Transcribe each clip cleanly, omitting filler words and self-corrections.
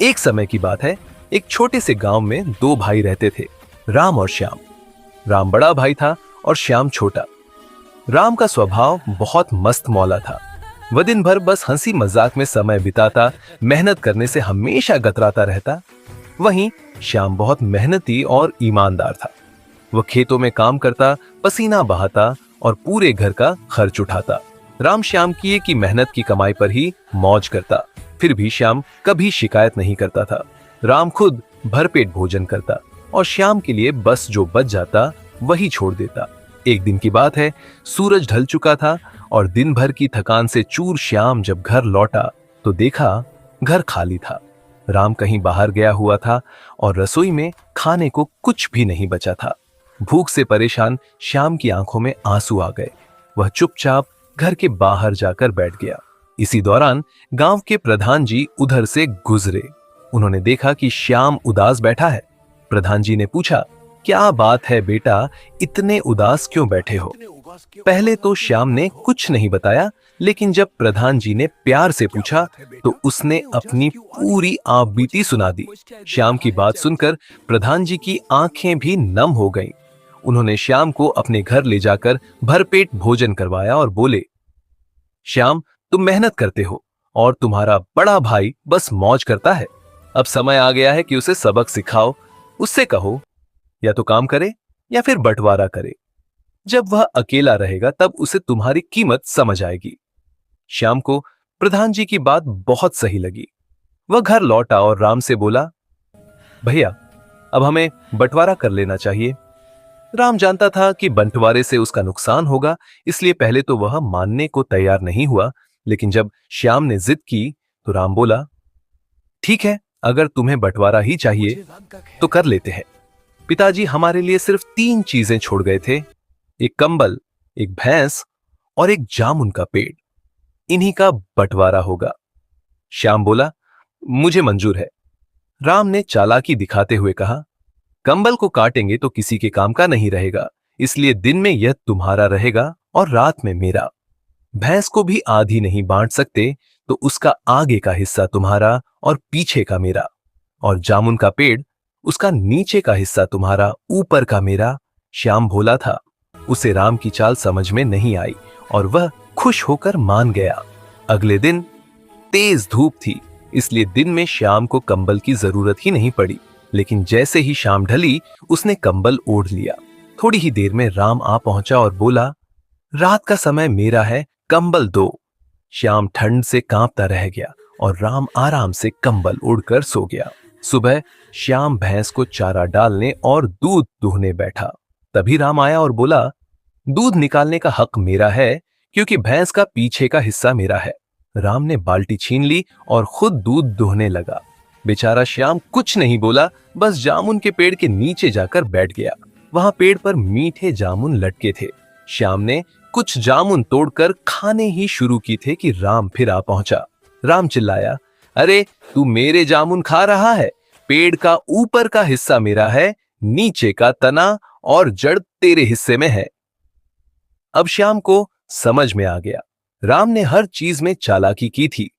एक समय की बात है। एक छोटे से गांव में दो भाई रहते थे, राम और श्याम। राम बड़ा भाई था और श्याम छोटा। राम का स्वभाव बहुत मस्त मौला था। वह दिन भर बस हंसी मजाक में समय बिताता, मेहनत करने से हमेशा गतराता रहता। वहीं श्याम बहुत मेहनती और ईमानदार था। वह खेतों में काम करता, पसीना बहाता और पूरे घर का खर्च उठाता। राम श्याम की एक ही मेहनत की कमाई पर ही मौज करता। फिर भी श्याम कभी शिकायत नहीं करता था। राम खुद भरपेट भोजन करता और श्याम के लिए बस जो बच जाता वही छोड़ देता। एक दिन की बात है, सूरज ढल चुका था और दिन भर की थकान से चूर श्याम जब घर लौटा तो देखा घर खाली था। राम कहीं बाहर गया हुआ था और रसोई में खाने को कुछ भी नहीं बचा था। भूख से परेशान श्याम की आंखों में आंसू आ गए। वह चुपचाप घर के बाहर जाकर बैठ गया। इसी दौरान गांव के प्रधान जी उधर से गुजरे। उन्होंने देखा कि श्याम उदास बैठा है। प्रधान जी ने पूछा, क्या बात है बेटा, इतने उदास क्यों बैठे हो? पहले तो श्याम ने कुछ नहीं बताया, लेकिन जब प्रधान जी ने प्यार से पूछा तो उसने अपनी पूरी आपबीती सुना दी। श्याम की बात सुनकर प्रधान जी की आंखें भी नम हो गईं। उन्होंने श्याम को अपने घर ले जाकर भरपेट भोजन करवाया और बोले, श्याम, तुम मेहनत करते हो और तुम्हारा बड़ा भाई बस मौज करता है। अब समय आ गया है कि उसे सबक सिखाओ। उससे कहो या तो काम करे या फिर बंटवारा करे। जब वह अकेला रहेगा तब उसे तुम्हारी कीमत समझ आएगी। श्याम को प्रधान जी की बात बहुत सही लगी। वह घर लौटा और राम से बोला, भैया, अब हमें बंटवारा कर लेना चाहिए। राम जानता था कि बंटवारे से उसका नुकसान होगा, इसलिए पहले तो वह मानने को तैयार नहीं हुआ। लेकिन जब श्याम ने जिद की तो राम बोला, ठीक है, अगर तुम्हें बंटवारा ही चाहिए तो कर लेते हैं। पिताजी हमारे लिए सिर्फ 3 चीजें छोड़ गए थे, एक कंबल, एक भैंस और एक जामुन का पेड़। इन्हीं का बंटवारा होगा। श्याम बोला, मुझे मंजूर है। राम ने चालाकी दिखाते हुए कहा, कंबल को काटेंगे तो किसी के काम का नहीं रहेगा, इसलिए दिन में यह तुम्हारा रहेगा और रात में मेरा। भैंस को भी आधी नहीं बांट सकते, तो उसका आगे का हिस्सा तुम्हारा और पीछे का मेरा। और जामुन का पेड़, उसका नीचे का हिस्सा तुम्हारा, ऊपर का मेरा। श्याम भोला था, उसे राम की चाल समझ में नहीं आई और वह खुश होकर मान गया। अगले दिन तेज धूप थी, इसलिए दिन में श्याम को कंबल की जरूरत ही नहीं पड़ी। लेकिन जैसे ही शाम ढली उसने कंबल ओढ़ लिया। थोड़ी ही देर में राम आ पहुंचा और बोला, रात का समय मेरा है, कंबल दो। श्याम ठंड से कांपता रह गया और राम आराम से कंबल ओढ़कर सो गया। सुबह श्याम भैंस को चारा डालने और दूध दूहने बैठा। तभी राम आया और बोला, दूध निकालने का हक मेरा है, क्योंकि भैंस का पीछे का हिस्सा मेरा है। राम ने बाल्टी छीन ली और खुद दूध दूहने लगा। बेचारा श्याम कुछ नहीं बोला, बस जामुन के पेड़ के नीचे जाकर बैठ गया। वहां पेड़ पर मीठे जामुन लटके थे। श्याम ने कुछ जामुन तोड़कर खाने ही शुरू की थे कि राम फिर आ पहुंचा। राम चिल्लाया, अरे तू मेरे जामुन खा रहा है? पेड़ का ऊपर का हिस्सा मेरा है, नीचे का तना और जड़ तेरे हिस्से में है। अब श्याम को समझ में आ गया, राम ने हर चीज में चालाकी की थी।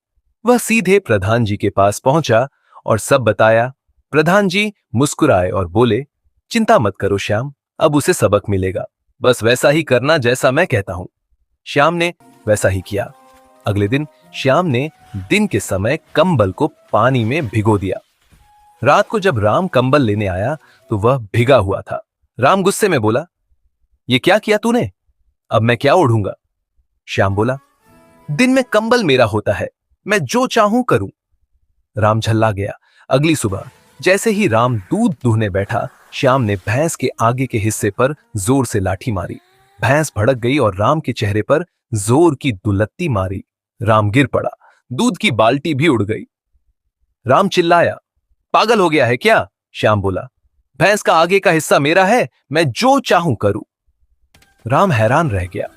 वह सीधे प्रधान जी के पास पहुंचा और सब बताया। प्रधान जी मुस्कुराए और बोले, चिंता मत करो श्याम, अब उसे सबक मिलेगा। बस वैसा ही करना जैसा मैं कहता हूं। श्याम ने वैसा ही किया। अगले दिन श्याम ने दिन के समय कंबल को पानी में भिगो दिया। रात को जब राम कंबल लेने आया तो वह भिगा हुआ था। राम गुस्से में बोला, ये क्या किया तूने? अब मैं क्या ओढ़ूंगा? श्याम बोला, दिन में कंबल मेरा होता है, मैं जो चाहूं करूं। राम झल्ला गया। अगली सुबह जैसे ही राम दूध दूहने बैठा, श्याम ने भैंस के आगे के हिस्से पर जोर से लाठी मारी। भैंस भड़क गई और राम के चेहरे पर जोर की दुलत्ती मारी। राम गिर पड़ा, दूध की बाल्टी भी उड़ गई। राम चिल्लाया, पागल हो गया है क्या? श्याम बोला, भैंस का आगे का हिस्सा मेरा है, मैं जो चाहूं करूं। राम हैरान रह गया।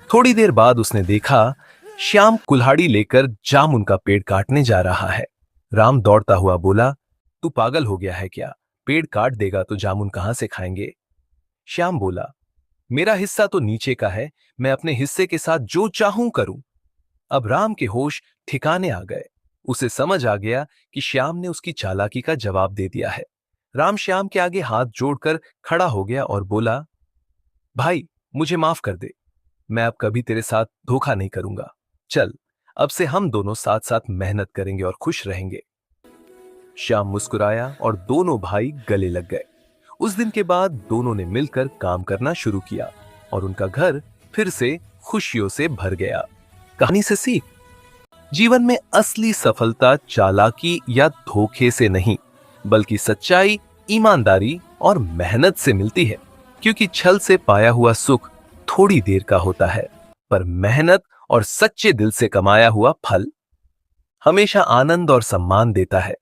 थोड़ी देर बाद उसने देखा श्याम कुल्हाड़ी लेकर जामुन का पेड़ काटने जा रहा है। राम दौड़ता हुआ बोला, तू पागल हो गया है क्या? पेड़ काट देगा तो जामुन कहां से खाएंगे? श्याम बोला, मेरा हिस्सा तो नीचे का है, मैं अपने हिस्से के साथ जो चाहूं करूं। अब राम के होश ठिकाने आ गए। उसे समझ आ गया कि श्याम ने उसकी चालाकी का जवाब दे दिया है। राम श्याम के आगे हाथ जोड़कर खड़ा हो गया और बोला, भाई मुझे माफ कर दे, मैं अब कभी तेरे साथ धोखा नहीं करूंगा। चल, अब से हम दोनों साथ साथ मेहनत करेंगे और खुश रहेंगे। श्याम मुस्कुराया और दोनों भाई गले लग गए। उस दिन के बाद दोनों ने मिलकर काम करना शुरू किया और उनका घर फिर से खुशियों से भर गया। कहानी से सीख, जीवन में असली सफलता चालाकी या धोखे से नहीं, बल्कि सच्चाई, ईमानदारी और मेहनत से मिलती है। क्योंकि छल से पाया हुआ सुख थोड़ी देर का होता है, पर मेहनत और सच्चे दिल से कमाया हुआ फल हमेशा आनंद और सम्मान देता है।